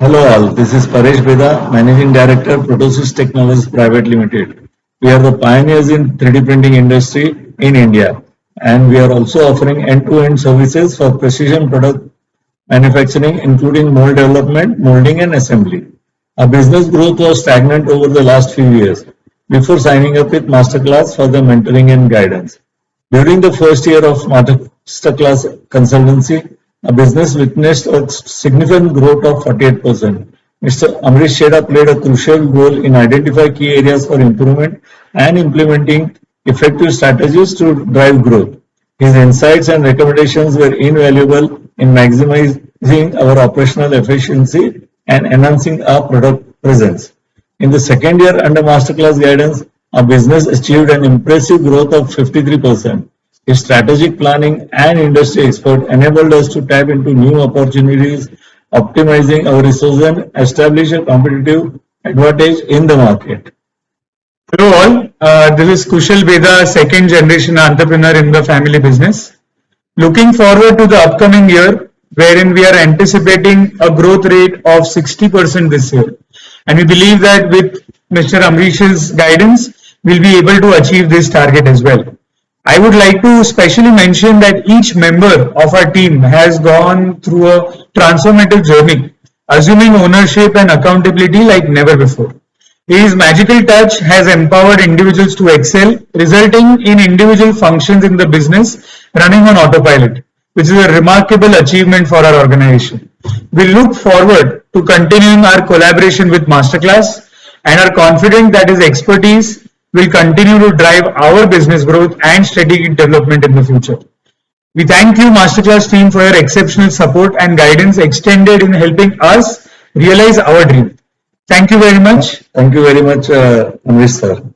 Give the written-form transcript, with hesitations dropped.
Hello all, this is Paresh Beda, Managing Director, Protosys Technologies Private Limited. We are the pioneers in 3D printing industry in India, and we are also offering end-to-end services for precision product manufacturing, including mold development, molding and assembly. Our business growth was stagnant over the last few years before signing up with MasterClass for the mentoring and guidance. During the first year of MasterClass consultancy, our business witnessed a significant growth of 48%. Mr. Amrish Chheda played a crucial role in identifying key areas for improvement and implementing effective strategies to drive growth. His insights and recommendations were invaluable in maximizing our operational efficiency and enhancing our product presence. In the second year under Masterclass guidance, our business achieved an impressive growth of 53%. His strategic planning and industry expert enabled us to tap into new opportunities, optimizing our resources and establish a competitive advantage in the market. Hello all, this is Kushal Beda, second generation entrepreneur in the family business. Looking forward to the upcoming year, wherein we are anticipating a growth rate of 60% this year. And we believe that with Mr. Amrish's guidance, we'll be able to achieve this target as well. I would like to specially mention that each member of our team has gone through a transformative journey, assuming ownership and accountability like never before. His magical touch has empowered individuals to excel, resulting in individual functions in the business running on autopilot, which is a remarkable achievement for our organization. We look forward to continuing our collaboration with Masterclass and are confident that his expertise will continue to drive our business growth and strategic development in the future. We thank you, Masterclass team, for your exceptional support and guidance extended in helping us realize our dream. Thank you very much. Thank you very much, Amrish sir.